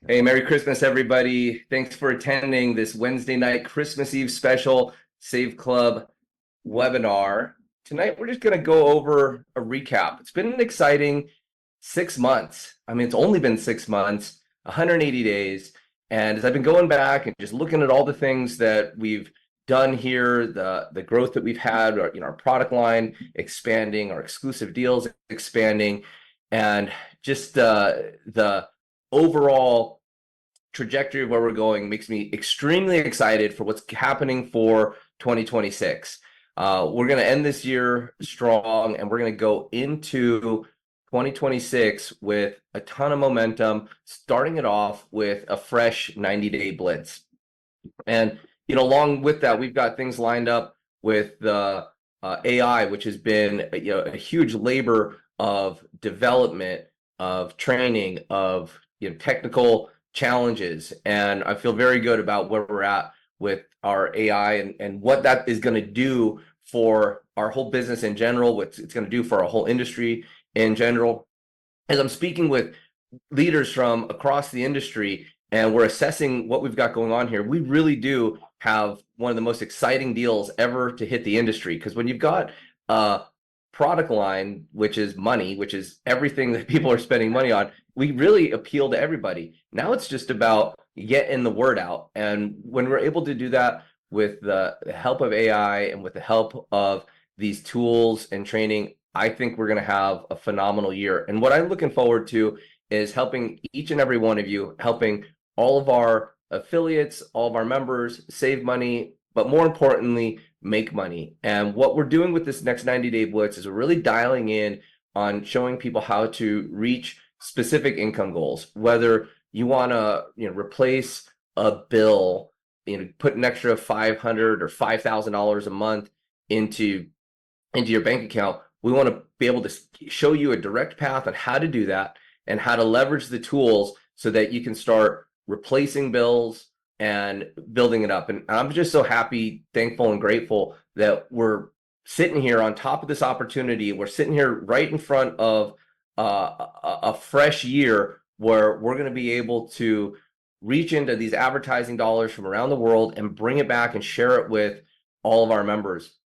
Hey, Merry Christmas, everybody. Thanks for attending this Wednesday night Christmas Eve special Save Club webinar. Tonight, we're just going to go over a recap. It's been an exciting 6 months. I mean, it's only been 6 months, 180 days. And as I've been going back and just looking at all the things that we've done here, the growth that we've had, our product line expanding, our exclusive deals expanding, and just the overall trajectory of where we're going makes me extremely excited for what's happening for 2026. We're going to end this year strong, and we're going to go into 2026 with a ton of momentum, starting it off with a fresh 90-day blitz. And along with that, we've got things lined up with the AI, which has been a huge labor of development, of training, of technical challenges, and I feel very good about where we're at with our AI and what that is going to do for our whole business in general, what it's going to do for our whole industry in general. As I'm speaking with leaders from across the industry and we're assessing what we've got going on here, we really do have one of the most exciting deals ever to hit the industry, because when you've got a product line, which is money, which is everything that people are spending money on, we really appeal to everybody. Now it's just about getting the word out. And when we're able to do that with the help of AI and with the help of these tools and training, I think we're going to have a phenomenal year. And what I'm looking forward to is helping each and every one of you, helping all of our affiliates, all of our members save money, but more importantly, make money. And what we're doing with this next 90-day blitz is we're really dialing in on showing people how to reach specific income goals. Whether you want to replace a bill, put an extra $500 or $5,000 a month into your bank account, we want to be able to show you a direct path on how to do that and how to leverage the tools so that you can start replacing bills and building it up. And I'm just so happy, thankful, and grateful that we're sitting here on top of this opportunity. We're sitting here right in front of a fresh year where we're going to be able to reach into these advertising dollars from around the world and bring it back and share it with all of our members.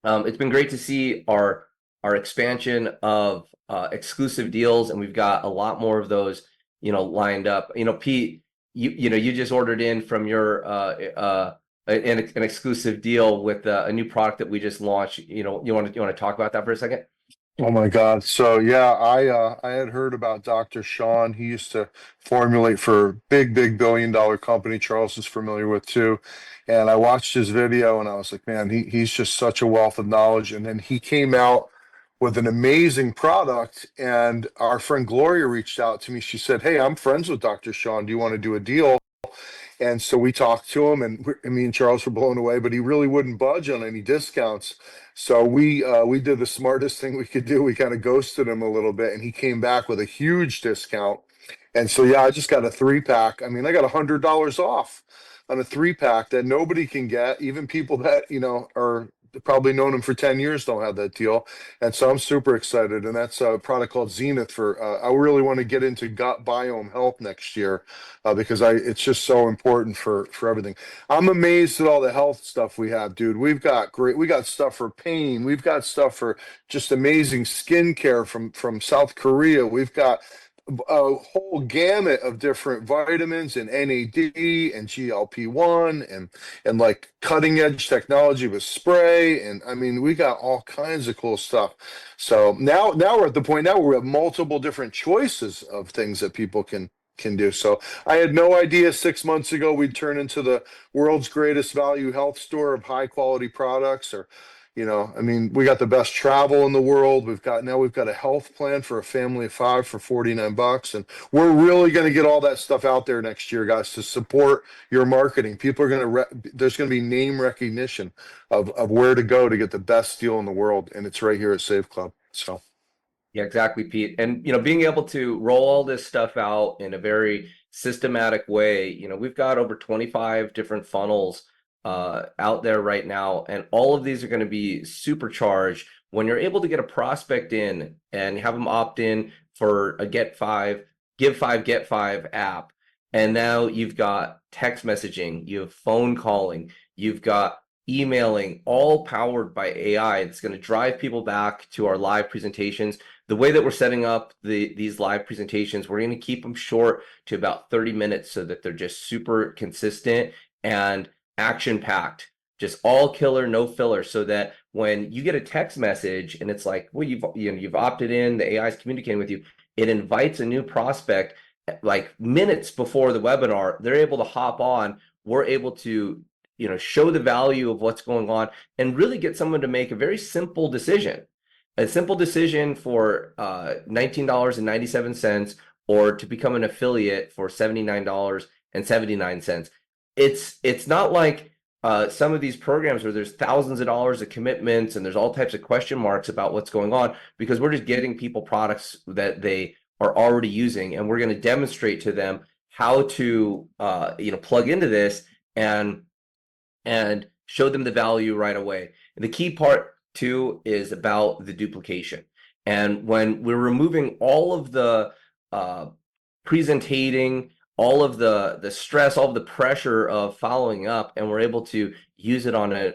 It's been great to see our expansion of exclusive deals, and we've got a lot more of those lined up. Pete, you just ordered in from your an exclusive deal with a new product that we just launched. You want to talk about that for a second? Oh my God. So yeah, I had heard about Dr. Sean. He used to formulate for a big billion-dollar company Charles is familiar with too. And I watched his video and I was like, man, he's just such a wealth of knowledge. And then he came out with an amazing product. And our friend Gloria reached out to me. She said, hey, I'm friends with Dr. Sean. Do you want to do a deal? And so we talked to him, and me and Charles were blown away, but he really wouldn't budge on any discounts. So we did the smartest thing we could do. We kind of ghosted him a little bit, and he came back with a huge discount. And so yeah, I just got a 3-pack. I mean, I got $100 off on a 3-pack that nobody can get. Even people that are probably known him for 10 years don't have that deal. And so I'm super excited. And that's a product called Zenith for I really want to get into gut biome health next year because it's just so important for everything. I'm amazed at all the health stuff we have, dude. We got stuff for pain. We've got stuff for just amazing skincare from South Korea. We've got a whole gamut of different vitamins and NAD and GLP-1 and like cutting edge technology with spray. And I mean, we got all kinds of cool stuff. So now we're at the point now where we have multiple different choices of things that people can do. So I had no idea 6 months ago we'd turn into the world's greatest value health store of high quality products. Or I mean, we got the best travel in the world. We've got a health plan for a family of 5 for $49. And we're really going to get all that stuff out there next year, guys, to support your marketing. People are going to, there's going to be name recognition of where to go to get the best deal in the world. And it's right here at Save Club. So. Yeah, exactly, Pete. And being able to roll all this stuff out in a very systematic way, we've got over 25 different funnels out there right now, and all of these are going to be supercharged when you're able to get a prospect in and have them opt in for a give five, get five app. And now you've got text messaging, you have phone calling, you've got emailing, all powered by AI. It's going to drive people back to our live presentations. The way that we're setting up these live presentations, we're going to keep them short to about 30 minutes so that they're just super consistent and action-packed. Just all killer, no filler, so that when you get a text message and it's like, well, you've opted in, the AI is communicating with you, it invites a new prospect like minutes before the webinar. They're able to hop on. We're able to show the value of what's going on and really get someone to make a very simple decision. A simple decision for $19.97 or to become an affiliate for $79.79. It's not like some of these programs where there's thousands of dollars of commitments and there's all types of question marks about what's going on, because we're just getting people products that they are already using, and we're going to demonstrate to them how to plug into this and show them the value right away. And the key part too is about the duplication. And when we're removing all of the presentating, all of the stress, all of the pressure of following up, and we're able to use it on a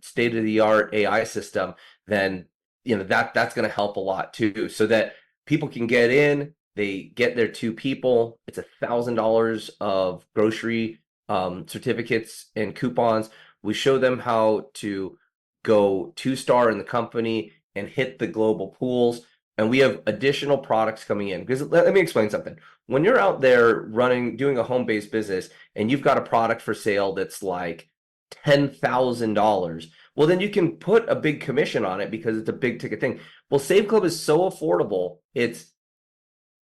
state-of-the-art AI system, then that's going to help a lot too, so that people can get in, they get their 2 people. It's $1,000 of grocery certificates and coupons. We show them how to go 2-star in the company and hit the global pools. And we have additional products coming in, because let me explain something. When you're out there doing a home-based business and you've got a product for sale that's like $10,000, well, then you can put a big commission on it because it's a big ticket thing. Well, Save Club is so affordable. It's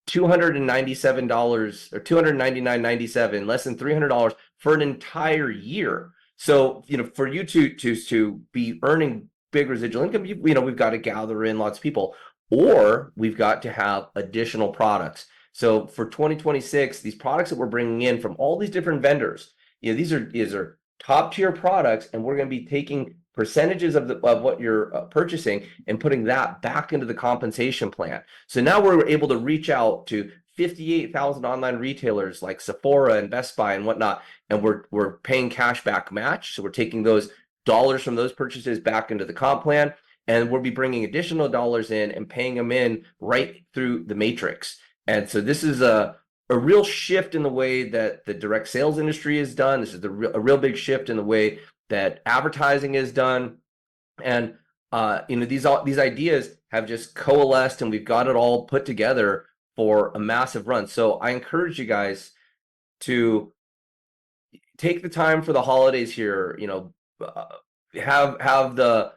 $297 or $299.97, less than $300 for an entire year. So, for you to be earning big residual income, we've got to gather in lots of people, or we've got to have additional products. So for 2026, these products that we're bringing in from all these different vendors, these are top tier products, and we're going to be taking percentages of what you're purchasing and putting that back into the compensation plan. So now we're able to reach out to 58,000 online retailers like Sephora and Best Buy and whatnot, and we're paying cash back match. So we're taking those dollars from those purchases back into the comp plan, and we'll be bringing additional dollars in and paying them in right through the matrix. And so this is a real shift in the way that the direct sales industry is done. This is a real big shift in the way that advertising is done. And these ideas have just coalesced, and we've got it all put together for a massive run. So I encourage you guys to take the time for the holidays here. Have the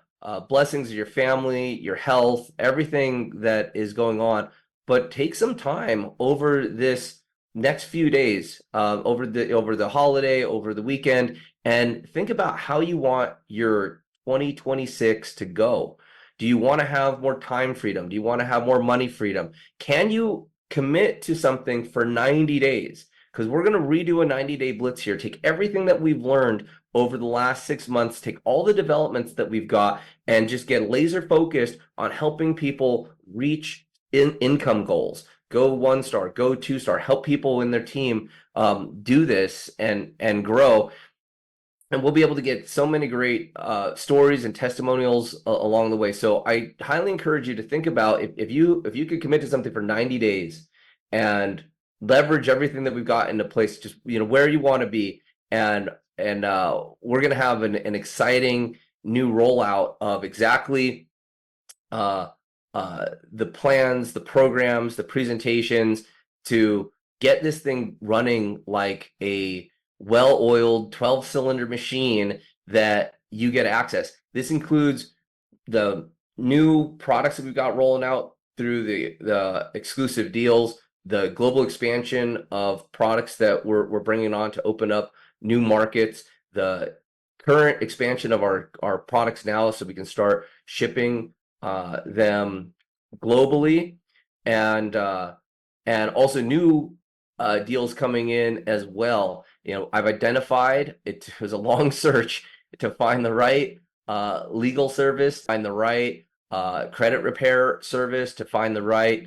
blessings of your family, your health, everything that is going on, but take some time over this next few days, over the holiday, over the weekend, and think about how you want your 2026 to go. Do you want to have more time freedom? Do you want to have more money freedom? Can you commit to something for 90 days? Because we're going to redo a 90-day blitz here. Take everything that we've learned over the last 6 months, take all the developments that we've got, and just get laser focused on helping people reach income goals. Go 1-star, go 2-star, help people in their team do this and grow. And we'll be able to get so many great stories and testimonials along the way. So I highly encourage you to think about if you could commit to something for 90 days and leverage everything that we've got into place, just where you want to be, and we're going to have an exciting new rollout of exactly the plans, the programs, the presentations to get this thing running like a well-oiled 12-cylinder machine that you get access. This includes the new products that we've got rolling out through the exclusive deals, the global expansion of products that we're bringing on to open up new markets, the current expansion of our products now so we can start shipping them globally, and also new deals coming in as well. I've identified, it was a long search to find the right legal service, find the right credit repair service, to find the right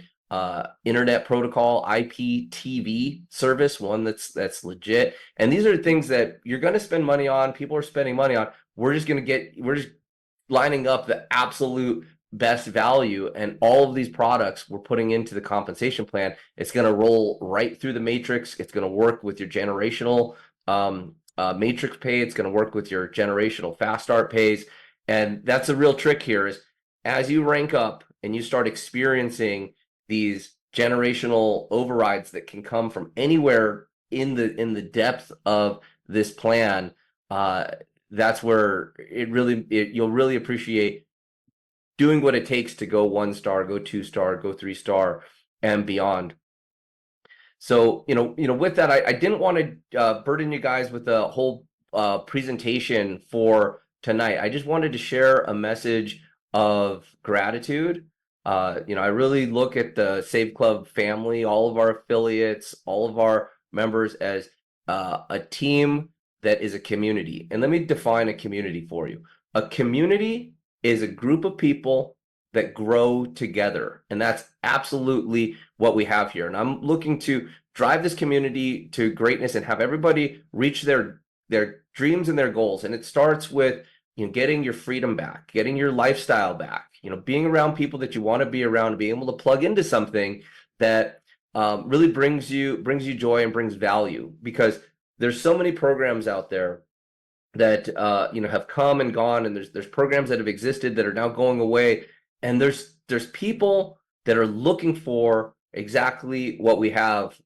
internet protocol, IPTV service, one that's legit. And these are things that you're going to spend money on. People are spending money on. We're just lining up the absolute best value, and all of these products we're putting into the compensation plan. It's going to roll right through the matrix. It's going to work with your generational matrix pay. It's going to work with your generational fast start pays. And that's the real trick here is as you rank up and you start experiencing these generational overrides that can come from anywhere in the depth of this plan, that's where you'll really appreciate doing what it takes to go 1-star, go 2-star, go 3-star, and beyond. So, with that, I didn't want to burden you guys with a whole presentation for tonight. I just wanted to share a message of gratitude. I really look at the Save Club family, all of our affiliates, all of our members as a team that is a community. And let me define a community for you. A community is a group of people that grow together. And that's absolutely what we have here. And I'm looking to drive this community to greatness and have everybody reach their dreams and their goals. And it starts with getting your freedom back, getting your lifestyle back, being around people that you want to be around, being able to plug into something that really brings you joy and brings value. Because there's so many programs out there that have come and gone, and there's programs that have existed that are now going away, and there's people that are looking for exactly what we have,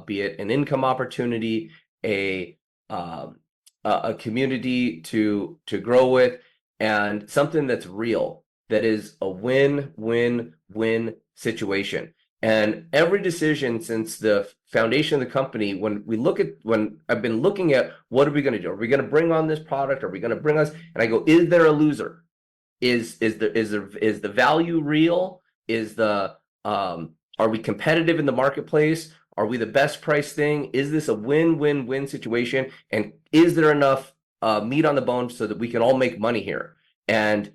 be it an income opportunity, a community to grow with, and something that's real, that is a win-win-win situation. And every decision since the foundation of the company, when I've been looking at what are we going to do? Are we going to bring on this product? Are we going to bring us? And I go, is there a loser? Is the value real? Are we competitive in the marketplace? Are we the best price thing? Is this a win-win-win situation? And is there enough meat on the bone so that we can all make money here? And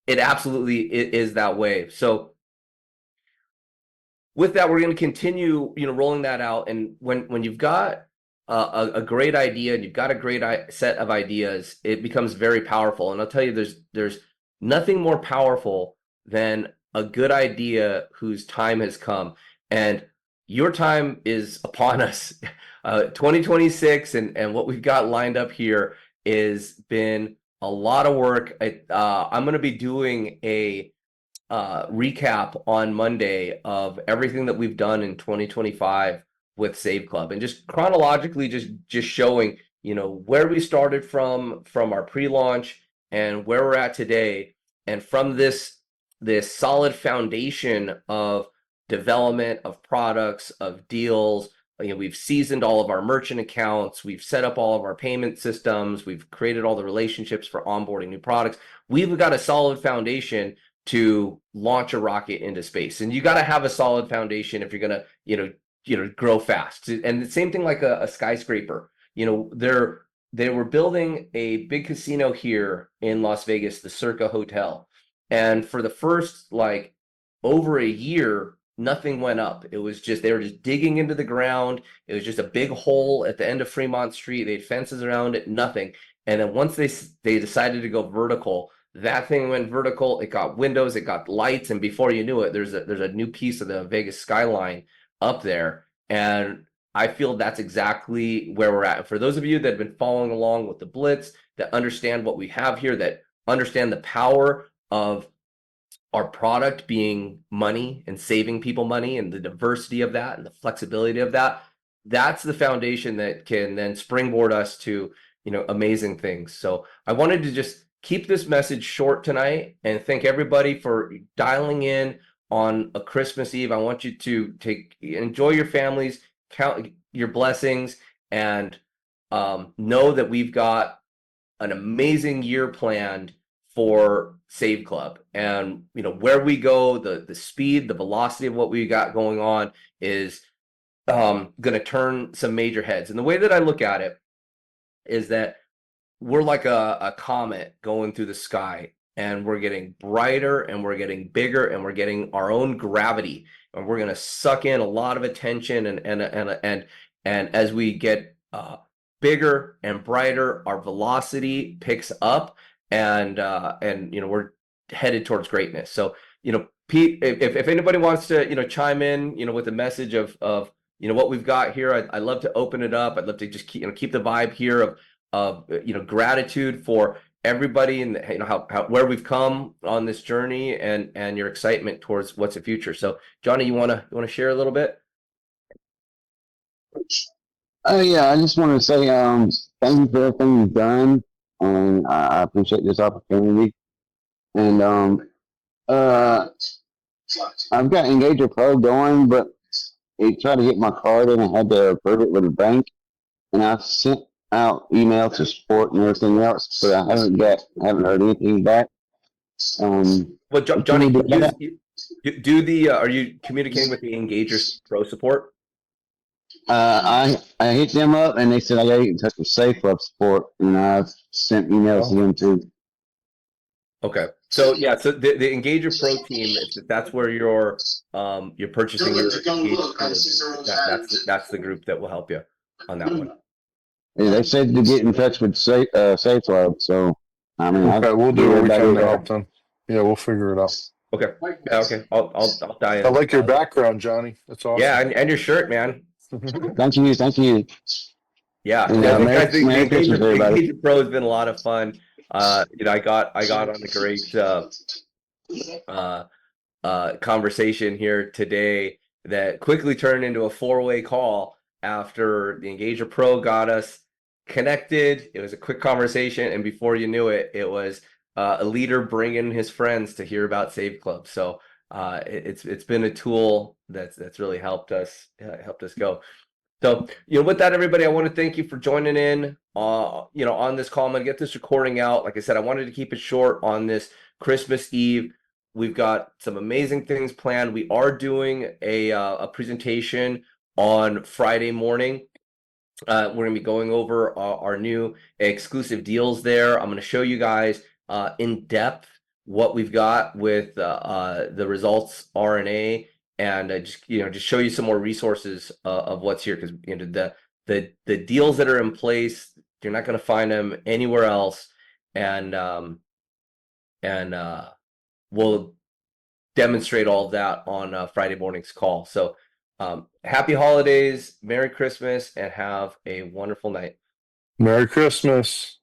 it absolutely is that way. So with that, we're going to continue, rolling that out. And when you've got a great idea and you've got a great set of ideas, it becomes very powerful. And I'll tell you, there's nothing more powerful than a good idea whose time has come. And your time is upon us. 2026 and what we've got lined up here is been a lot of work. I'm going to be doing a recap on Monday of everything that we've done in 2025 with Save Club, and just chronologically just showing where we started from our pre-launch and where we're at today, and from this solid foundation of development of products, of deals. We've seasoned all of our merchant accounts, we've set up all of our payment systems, we've created all the relationships for onboarding new products. We've got a solid foundation to launch a rocket into space. And you got to have a solid foundation if you're going to grow fast. And the same thing like a skyscraper. They were building a big casino here in Las Vegas, the Circa Hotel. And for the first over a year, nothing went up. It was just, they were just digging into the ground. It was just a big hole at the end of Fremont Street. They had fences around it, nothing. And then once they decided to go vertical, that thing went vertical. It got windows, it got lights, and before you knew it, there's a new piece of the Vegas skyline up there. And I feel that's exactly where we're at. For those of you that have been following along with the Blitz, that understand what we have here, that understand the power of our product being money and saving people money, and the diversity of that and the flexibility of that, that's the foundation that can then springboard us to amazing things. So I wanted to just keep this message short tonight and thank everybody for dialing in on a Christmas Eve. I want you to enjoy your families, count your blessings, and know that we've got an amazing year planned for Save Club. And where we go, the speed, the velocity of what we got going on is going to turn some major heads. And the way that I look at it is that we're like a comet going through the sky, and we're getting brighter and we're getting bigger and we're getting our own gravity, and we're going to suck in a lot of attention, and as we get bigger and brighter, our velocity picks up, and we're headed towards greatness. So Pete, if anybody wants to chime in with a message of what we've got here, I'd love to open it up. I'd love to just keep the vibe here of gratitude for everybody, and how where we've come on this journey, and your excitement towards what's the future. So Johnny, you want to share a little bit? Oh yeah, I just want to say thank you for everything you've done, and I appreciate this opportunity. And uh, I've got Engager Pro going, but it tried to get my card in. I had to approve it with the bank, and I've sent out email to support and everything else, but I haven't heard anything back. Well, Can Johnny, you do that? do the are you communicating with the Engager Pro support? I hit them up and they said I gotta get in touch with Safe Club support, and I've sent emails to them too. Okay, so yeah, so the Engager Pro team, that's where you're purchasing your Engager Pro. That's the group that will help you on that one. Yeah, they said to get in touch with Safe Club, so I mean, Okay, we'll do give what we can everybody to help them. Yeah, we'll figure it out. Okay, yeah, okay, I'll dive in. I like your background, Johnny. That's awesome. Yeah, and your shirt, man. Thank you. Yeah, And, guys, the Merry Christmas, everybody. Engager Pro has been a lot of fun. I got on a great conversation here today that quickly turned into a 4-way call after the Engager Pro got us connected. It was a quick conversation, and before you knew it, it was a leader bringing his friends to hear about Save Club. So it's been a tool that's really helped us go. So, with that, everybody, I want to thank you for joining in, on this call. I'm going to get this recording out. Like I said, I wanted to keep it short on this Christmas Eve. We've got some amazing things planned. We are doing a presentation on Friday morning. We're going to be going over our new exclusive deals there. I'm going to show you guys in depth what we've got with the results RNA, and just show you some more resources of what's here, because the deals that are in place, you're not going to find them anywhere else, and we'll demonstrate all of that on Friday morning's call. So happy holidays, Merry Christmas, and have a wonderful night. Merry Christmas.